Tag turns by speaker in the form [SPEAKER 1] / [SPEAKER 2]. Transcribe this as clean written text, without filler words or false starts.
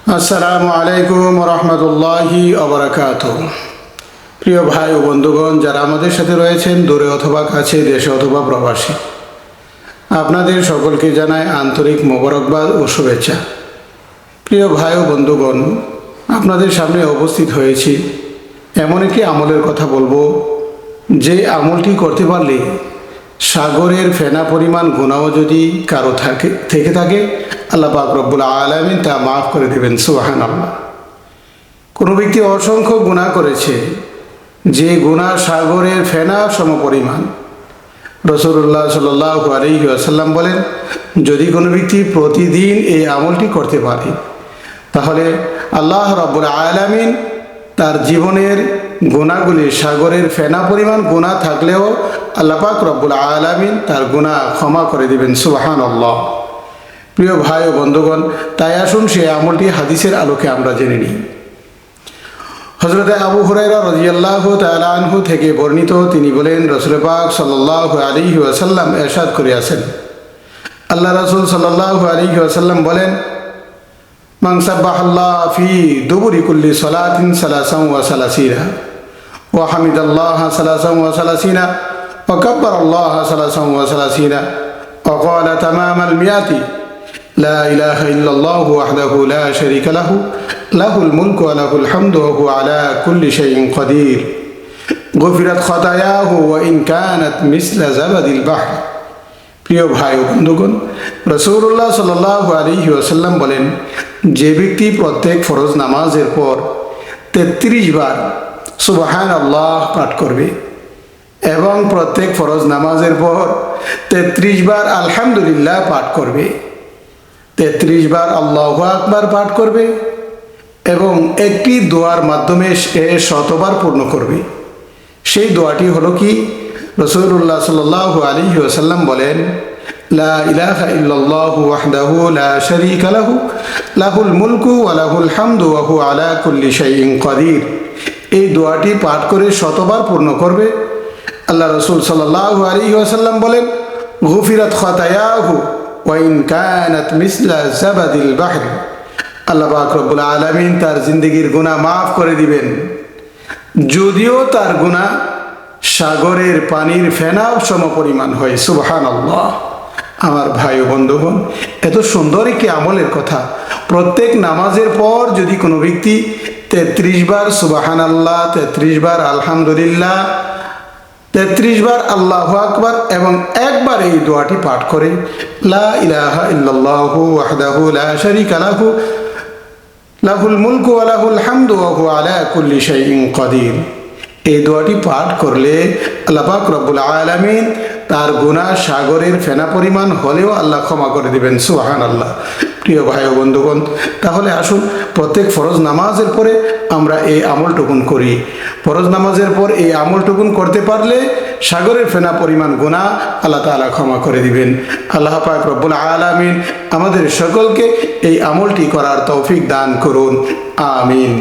[SPEAKER 1] আসসালামু আলাইকুম রহমতুল্লাহি ওয়া প্রিয় ভাই ও বন্ধুগণ, যারা আমাদের সাথে রয়েছেন দূরে অথবা কাছে, দেশে অথবা প্রবাসী, আপনাদের সকলকে জানাই আন্তরিক মোবারকবাদ ও শুভেচ্ছা। প্রিয় ভাই ও বন্ধুগণ, আপনাদের সামনে উপস্থিত হয়েছি এমন একটি আমলের কথা বলবো, যে আমলটি করতে পারলে সাগরের ফেনা পরিমাণ গুনাহ যদি কারো থেকে থাকে, আল্লাহ পাক রব্বুল আলামিন তা মাফ করে দেবেন। সুবহানাল্লাহ। কোনো ব্যক্তি অসংখ্য গুনাহ করেছে, যে গুনাহ সাগরের ফেনা সমপরিমাণ। রাসূলুল্লাহ সাল্লাল্লাহু আলাইহি ওয়াসাল্লাম বলেন, যদি কোনো ব্যক্তি প্রতিদিন এই আমলটি করতে পারে, তাহলে আল্লাহ রব্বুল আলামিন তার জীবনের গুনাহগুলি, সাগরের ফেনা পরিমাণ গুনাহ থাকলেও আল্লাহ পাক রব্বুল আলামিন তার গুনাহ ক্ষমা করে দিবেন। সুবহানাল্লাহ। প্রিয় ভাই ও বন্ধুগণ, তাই আসুন সেই আমলটি হাদিসের আলোকে আমরা জেনে নিই। হযরত আবু হুরায়রা রাদিয়াল্লাহু তাআলা আনহু থেকে বর্ণিত, তিনি বলেন, রাসূল পাক সাল্লাল্লাহু আলাইহি ওয়াসাল্লাম ইরশাদ করিয়াছেন, আল্লাহ রাসূল সাল্লাল্লাহু আলাইহি ওয়াসাল্লাম বলেন, মান সাব্বাহাল্লাহ ফি দুবুরি কুল্লি সালাতিন সালাসান ওয়া সালাসিনা ওয়া হামিদাল্লাহ সালাসান ওয়া সালাসিনা ওয়া কাব্বারাল্লাহ সালাসান ওয়া সালাসিনা ওয়া ক্বালা তামামাল মিয়াতি লা ইলাহা ইল্লাল্লাহু ওয়াহদাহু লা শারীকা লাহু লাহুল মুলকু ওয়া লাহুল হামদু ওয়া হুয়া আলা কুল্লি শাইইন কাদির গুফিরাত খাতায়াহু ওয়া ইন কানাত মিসলা জাবাদিল বাহর। প্রিয় ভাই ও বন্ধুগণ, রাসূলুল্লাহ সাল্লাল্লাহু আলাইহি ওয়াসাল্লাম বলেন, যে ব্যক্তি প্রত্যেক ফরজ নামাজের পর 33 বার সুবহানাল্লাহ পাঠ করবে এবং প্রত্যেক ফরজ নামাজের পর 33 বার আলহামদুলিল্লাহ পাঠ করবে, 33 বার আল্লাহু আকবার পাঠ করবে এবং একটি দোয়ার মাধ্যমে সে 100 বার পূর্ণ করবে, সেই দোয়াটি হলো কি? রাসূলুল্লাহ সাল্লাল্লাহু আলাইহি ওয়াসাল্লাম বলেন, লা ইলাহা ইল্লাল্লাহু ওয়াহদাহু লা শারীকা লাহু লাহুল মুলকু ওয়া লাহুল হামদু ওয়া হুয়া আলা কুল্লি শাইইন কাদির। এই দোয়াটি পাঠ করে 100 বার পূর্ণ করবে। আল্লাহ রাসূল সাল্লাল্লাহু আলাইহি ওয়াসাল্লাম বলেন, গুফিরাত খাতায়াহু ওয়া ইন কানাত মিসলা জাবাদিল বাহর। আল্লাহ পাক রব্বুল আলামিন তার জিন্দেগীর গুনাহ মাফ করে দিবেন, যদিও তার গুনাহ সাগরের পানির ফেনাও সমপরিমাণ হয়। সুবহানাল্লাহ। আমার ভাই ও বন্ধুগণ, এত সুন্দর একটি আমলের কথা। প্রত্যেক নামাজের পর যদি কোনো ব্যক্তি 33 বার সুবহানাল্লাহ, 33 বার আলহামদুলিল্লাহ, 33 বার আল্লাহু আকবার এবং একবার এই দোয়াটি পাঠ করে, লা ইলাহা ইল্লাল্লাহু ওয়াহদাহু লা শারীকা লাহু লাহুল মুলকু ওয়া লাহুল হামদু ওয়া হুয়া আলা কুল্লি শাইইন কাদির, এই দোয়াটি পাঠ করলে আল্লাহ পাক রব্বুল আলামিন তার গুনাহ সাগরের ফেনা পরিমাণ হলেও আল্লাহ ক্ষমা করে দিবেন। সুবহানাল্লাহ। প্রিয় ভাই ও বন্ধুগণ, তাহলে আসুন প্রত্যেক ফরজ নামাজের পরে আমরা এই আমলটুকুন করি। ফরজ নামাজের পর এই আমলটুকুন করতে পারলে সাগরের ফেনা পরিমাণ গুনাহ আল্লাহ তাআলা ক্ষমা করে দিবেন। আল্লাহ পাক রব্বুল আলামিন আমাদের সকলকে এই আমলটি করার তৌফিক দান করুন। আমিন।